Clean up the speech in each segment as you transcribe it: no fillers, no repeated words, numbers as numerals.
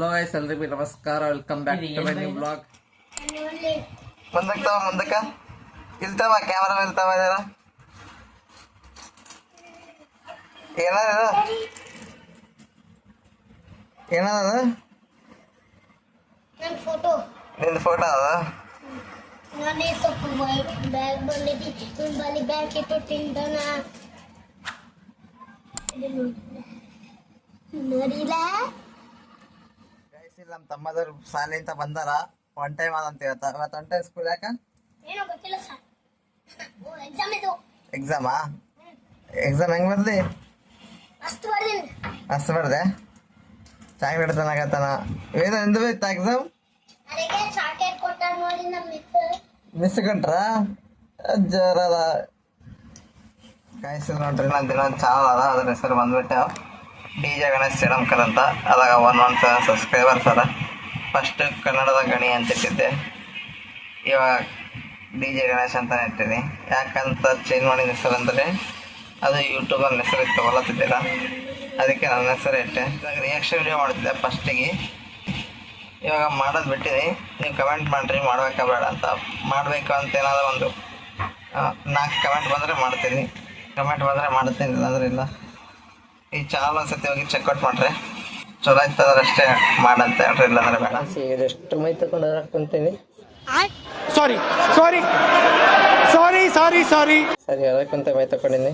Hello guys, ಎಲ್ರಿಗೂ ನಮಸ್ಕಾರ. Welcome back to my new blog. ಮುಂದಕ್ಕ ಇಲ್ತಾವ ಕ್ಯಾಮ್ರಾ ಇಲ್ತಾವ ಇದರ ಏನದ ನಿಂದು ಫೋಟೋ ಅದ. ನಮ್ಮ ತಮ್ಮದವ್ರು ಶಾಲೆಯಿಂದ ಬಂದಾರ. ಒನ್ ಟೈಮ್ ಅದಂತ ಹೇಳ್ತಾ. ಇವತ್ತು ಒನ್ ಟೈಮ್ ಸ್ಕೂಲ್ ಯಾಕ? ಎಕ್ಸಾಮಾ? ಎಕ್ಸಾಮ್ ಹೆಂಗ್ ಬರ್ದಿ? ಅಷ್ಟು ಬರ್ದೆ? ಚಾಯ್ ಬಿಡ್ತಾನಾಗತ್ತಾನ. ಏನು ಎಂದು ಇತ್ತ ಎಕ್ಸಾಮ್? ಮಿಸ್ ಕೊಟ್ರ ಜೋರದ ಕಾಯಿಸಿದ್ ನೋಡ್ರಿ. ನನ್ನ ದಿನ ಚಾನಲ್ ಅದ, ಅದ್ರ ಹೆಸರು ಬಂದ್ಬಿಟ್ಟೆ DJ ಗಣೇಶ್ ಚಡಂಕರ್ ಅಂತ. ಅದಾಗ 117 ಸಬ್ಸ್ಕ್ರೈಬರ್ಸ್ ಅದ. ಫಸ್ಟ್ ಕನ್ನಡದ ಗಣಿ ಅಂತ ಇಟ್ಟಿದ್ದೆ, ಇವಾಗ DJ ಗಣೇಶ್ ಅಂತ ಇಟ್ಟಿನಿ. ಯಾಕಂತ ಚೇಂಜ್ ಮಾಡಿದ ಹೆಸರು ಅಂದರೆ ಅದು ಯೂಟ್ಯೂಬಲ್ಲಿ ಹೆಸರು ಇತ್ತು ಹೊಲತ್ತಿದ್ದಿಲ್ಲ, ಅದಕ್ಕೆ ನನ್ನ ಹೆಸರು ಇಟ್ಟೆ. ಇವಾಗ ರಿಯಾಕ್ಷನ್ ವಿಡಿಯೋ ಮಾಡ್ತಿದ್ದೆ ಫಸ್ಟಿಗೆ, ಇವಾಗ ಮಾಡೋದು ಬಿಟ್ಟಿನಿ. ನೀವು ಕಮೆಂಟ್ ಮಾಡಿರಿ ಮಾಡ್ಬೇಕಾ ಬೇಡ ಅಂತ. ಮಾಡಬೇಕು ಅಂತ ಏನಾದರೂ ಒಂದು 4 ಕಮೆಂಟ್ ಬಂದರೆ ಮಾಡ್ತೀನಿ, ಕಮೆಂಟ್ ಬಂದರೆ ಮಾಡ್ತೀನಿ, ಇಲ್ಲಾಂದ್ರೆ ಇಲ್ಲ. ಈ ಚಾನಲ್ ಒಂದ್ಸತಿ ಹೋಗಿ ಚೆಕ್ಔಟ್ ಮಾಡ್ರಿ, ಚಲೋ ಇತ್ತಂದ್ರೆ ಅಷ್ಟೇ ಮಾಡಂತ ಹೇಳ್ರಿ, ಇಲ್ಲಾಂದ್ರೆ ಬೇಡ. ಎಷ್ಟು ಮೈ ತಗೊಂಡು ಹಾಕೊಂತೀನಿ. ಸಾರಿ ಸಾರಿ ಸಾರಿ ಸಾರಿ ಸಾರಿ ಸರಿ, ಅದಕ್ಕಂತ ಮೈ ತಗೊಂಡಿನಿ.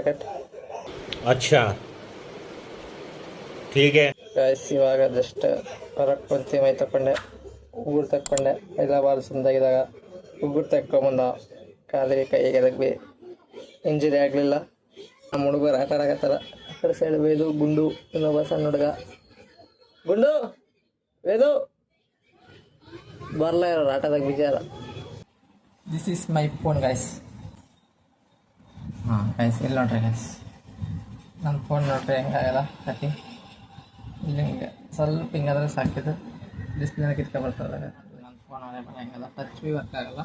ಕಟ್. अच्छा ठीक है ಗೈಸ್, ಇವಾಗ ಜಸ್ಟ್ ಹೊರಗೆ ಕುಂತಿ ಮೈ ತಗೊಂಡೆ, ಉಗುರು ತಕ್ಕೊಂಡೆ. ಎಲ್ಲ ಬಾಲ್ ಸುಂದಾಗಿದ್ದಾಗ ಉಗುರು ತಕ್ಕೊಂಬಂದ. ಕಾಲಿಗೆ ಕೈಗೆ ಎದಕ್ಕೆ ಇಂಜುರಿ ಆಗಲಿಲ್ಲ. ನಮ್ಮ ಹುಡುಗರು ಆಟ ಆಡಕತ್ತಾರ. ಆ ಕಡೆ ಸೈಡ್ ವೇದು, ಗುಂಡು, ಇನ್ನೊಬ್ಬ ಸಣ್ಣ ಹುಡುಗ. ಗುಂಡು, ವೇದು ಬರಲ್ಲ, ಇರೋರು ಆಟದಾಗ ಬಿಜಾರ. This is my phone guys. Guys ಇಲ್ಲಿ ನೋಡ್ರಿ ಗೈಸ್, ನನ್ನ ಫೋನ್ ನೋಡ್ರಿ ಹೆಂಗಾಗಲ್ಲ ಕತಿ. ಇಲ್ಲಿ ಹಿಂಗೆ ಸ್ವಲ್ಪ ಹಿಂಗಾದ್ರೆ ಸಾಕಿದ್ದು ಡಿಸ್ಪ್ಲೇನ ಕಿತ್ಕೊಬರ್ತದೆ. ನನ್ನ ಫೋನ್ ಅದೇ ಬರ ಹೆಂಗಲ್ಲ, ಟಚ್ ಬಿ ವರ್ಕ್ ಆಗಲ್ಲ.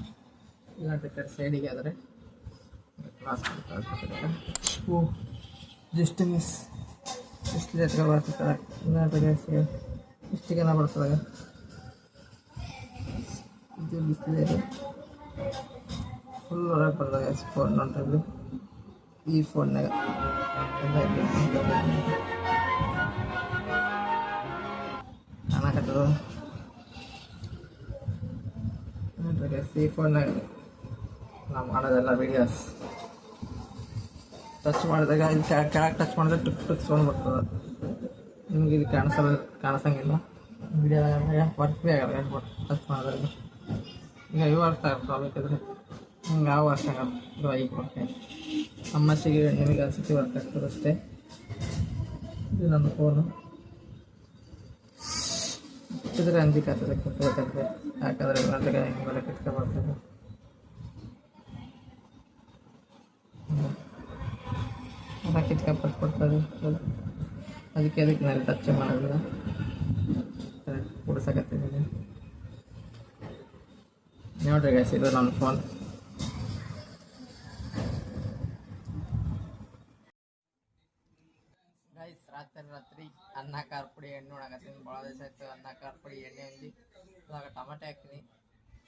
ಇಲ್ಲ ನೋಡ್ರಿ ಸೈಡಿಗೆ ಆದರೆ ಕ್ಲಾಸ್ ಓ ಜಸ್ಟ್ ಮಿಸ್. ಇಷ್ಟು ಎತ್ಕೊಂಡು ಬರ್ತಿರ್ತಾರೆ. ಇಷ್ಟಿಗೆಲ್ಲ ಬರ್ತದಾಗ ಇದು ಡಿಸ್ಪ್ಲೇ ಇದೆ ಫುಲ್ ಹೊರಗೆ ಬರ್ದಾಗ ಫೋನ್ ನೋಡ್ರಿ. ಈ ಫೋನ್ನಾಗ ಕಾಣಕತ್ತದ ನೋಡ್ರಿ. ಈ ಫೋನ್ನಾಗ ನಾವು ಮಾಡೋದೆಲ್ಲ ವೀಡಿಯೋಸ್ ಟಚ್ ಮಾಡಿದಾಗ ಇಲ್ಲಿ ಕೆಳಗೆ ಟಚ್ ಮಾಡಿದ್ರೆ ಟುಕ್ ಟುಕ್ ಸೌಂಡ್ ಬರ್ತದೆ. ನಿಮ್ಗೆ ಇಲ್ಲಿ ಕಾಣಿಸಂಗಿಲ್ಲ ವೀಡಿಯೋದಾಗ. ವರ್ಕ್ ಭೀ ಆಗಲ್ಲ ಟಚ್ ಮಾಡೋದ್ರಲ್ಲಿ. ಈಗ ಇವು ಅರ್ಥ ಆಗ್ತಾವೆ, ಬೇಕಿದ್ರೆ ಹಿಂಗೆ ಯಾವ ಅರ್ಥ ಆಗಲ್ಲ. ಇವಾಗ ಈಗ ಬರ್ತೀನಿ ಅಮ್ಮಸಿಗೆ ನಿಮಗೆ ಅನ್ಸತಿ ವರ್ಕ್ ಆಗ್ತದೆ ಅಷ್ಟೇ. ಇದು ನನ್ನ ಫೋನು ಇಟ್ಟಿದ್ರೆ ಅಂಜಿಕೆ ಆಗ್ತದೆ ಕಿತ್ಬೇಕಾದ್ರೆ, ಯಾಕಂದರೆ ಗಂಟೆಗೆ ಹಿಂಗೆಲ್ಲ ಕಿತ್ಕೊಬರ್ತದೆ. ಎಲ್ಲ ಕಿತ್ಕೊಪಟ್ಟು ಕೊಡ್ತದೆ. ಅದಕ್ಕೆ ನಾನು ಟಚ್ ಮಾಡೋದಿಲ್ಲ, ಕೂಡಿಸಕತ್ತಿದ್ದೀನಿ. ನೋಡ್ರಿ ಗೈಸ್, ಇದು ನನ್ನ ಫೋನ್. ಗೈಸ್, ರಾತ್ರಿ ಅನ್ನ ಖಾರ ಪುಡಿ ಎಣ್ಣೆ ನೋಡಕತ್ತೀನಿ. ಭಾಳ ದಿವಸ ಆಯ್ತು ಅನ್ನ ಖಾರ ಪುಡಿ ಎಣ್ಣೆ ಹೊಂದಿ. ಇವಾಗ ಟೊಮೆಟೊ ಹಾಕ್ತೀನಿ.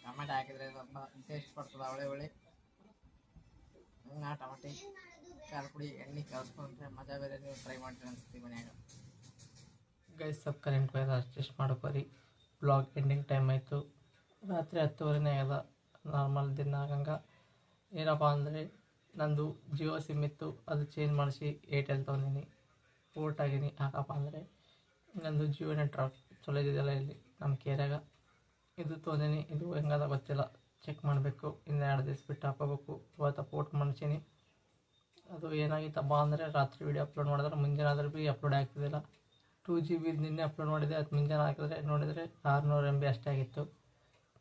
ಟೊಮೆಟೊ ಹಾಕಿದ್ರೆ ಸ್ವಲ್ಪ ಟೇಸ್ಟ್ ಬರ್ತದೆ, ಒಳ್ಳೆ ಟೊಮೆಟೊ ಖಾರ ಪುಡಿ ಎಣ್ಣೆ ಕಲಿಸ್ಕೊಂಡ್ರೆ ಮಜಾ ಬೇರೆ. ನೀವು ಟ್ರೈ ಮಾಡ್ತೀರಿ ಅನ್ಸುತ್ತೀವಿ ಮನ್ಯಾಗ. ಗೈಸ್, ಸ್ವಲ್ಪ ಕರೆಂಟ್ ಹೋಯ್ತು, ಅಡ್ಜಸ್ಟ್ ಮಾಡ್ಕೊರಿ. ಬ್ಲಾಗ್ ಎಂಡಿಂಗ್ ಟೈಮ್ ಆಯಿತು. ರಾತ್ರಿ 10:30 ಆಗ್ಯದ. ನಾರ್ಮಲ್ ದಿನ ಆಗಂಗೆ ಏನಪ್ಪ ಅಂದರೆ ನಂದು ಜಿಯೋ ಸಿಮ್ ಇತ್ತು, ಅದು ಚೇಂಜ್ ಮಾಡಿಸಿ ಏರ್ಟೆಲ್ ತೊಗೊಂಡಿನಿ. ಪೋರ್ಟ್ ಆಗೀನಿ. ಯಾಕಪ್ಪ ಅಂದರೆ ನಂದು ಜಿಯೋ ನೆಟ್ವರ್ಕ್ ಚಲೋ ಇದ್ದಿದ್ದಲ್ಲ ಇಲ್ಲಿ ನಮ್ಮ ಕೇರ್ಯಾಗ. ಇದು ತೊಗೊಂಡಿನಿ. ಇದು ಹೆಂಗದ ಗೊತ್ತಿಲ್ಲ, ಚೆಕ್ ಮಾಡಬೇಕು. ಇನ್ನು 2 ದಿವಸ ಬಿಟ್ಟು ಹಾಕೋಬೇಕು. ಇವತ್ತು ಪೋರ್ಟ್ ಮಾಡಿಸೀನಿ. ಅದು ಏನಾಗಿತ್ತಪ್ಪ ಅಂದರೆ ರಾತ್ರಿ ವೀಡಿಯೋ ಅಪ್ಲೋಡ್ ಮಾಡಿದ್ರೆ ಮುಂಜಾನೆ ಆದ್ರೆ ಭೀ ಅಪ್ಲೋಡ್ ಆಗ್ತಿದ್ದಿಲ್ಲ. 2 GB ನಿನ್ನೆ ಅಪ್ಲೋಡ್ ಮಾಡಿದೆ, ಅದು ಮುಂಜಾನೆ ಹಾಕಿದ್ರೆ ನೋಡಿದರೆ 600 MB ಅಷ್ಟೇ ಆಗಿತ್ತು.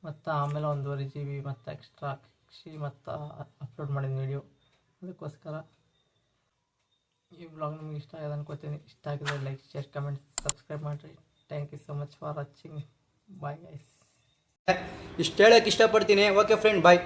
ಮತ್ತು ಆಮೇಲೆ 1.5 GB ಮತ್ತು ಎಕ್ಸ್ಟ್ರಾ ಹಾಕಿಸಿ ಮತ್ತು ಅಪ್ಲೋಡ್ ಮಾಡಿದ ವೀಡಿಯೋ. ಅದಕ್ಕೋಸ್ಕರ ಈ ಬ್ಲಾಗ್ ನಿಮಗೆ ಇಷ್ಟ ಆಗಿದೆ ಅನ್ಕೋತೀನಿ. ಇಷ್ಟ ಆಗಿದ್ರೆ ಲೈಕ್, ಶೇರ್, ಕಮೆಂಟ್, ಸಬ್ಸ್ಕ್ರೈಬ್ ಮಾಡಿರಿ. Thank you so much for watching. Bye guys. ಇಷ್ಟು ಹೇಳೋಕ್ಕೆ ಇಷ್ಟಪಡ್ತೀನಿ. ಓಕೆ ಫ್ರೆಂಡ್, ಬಾಯ್.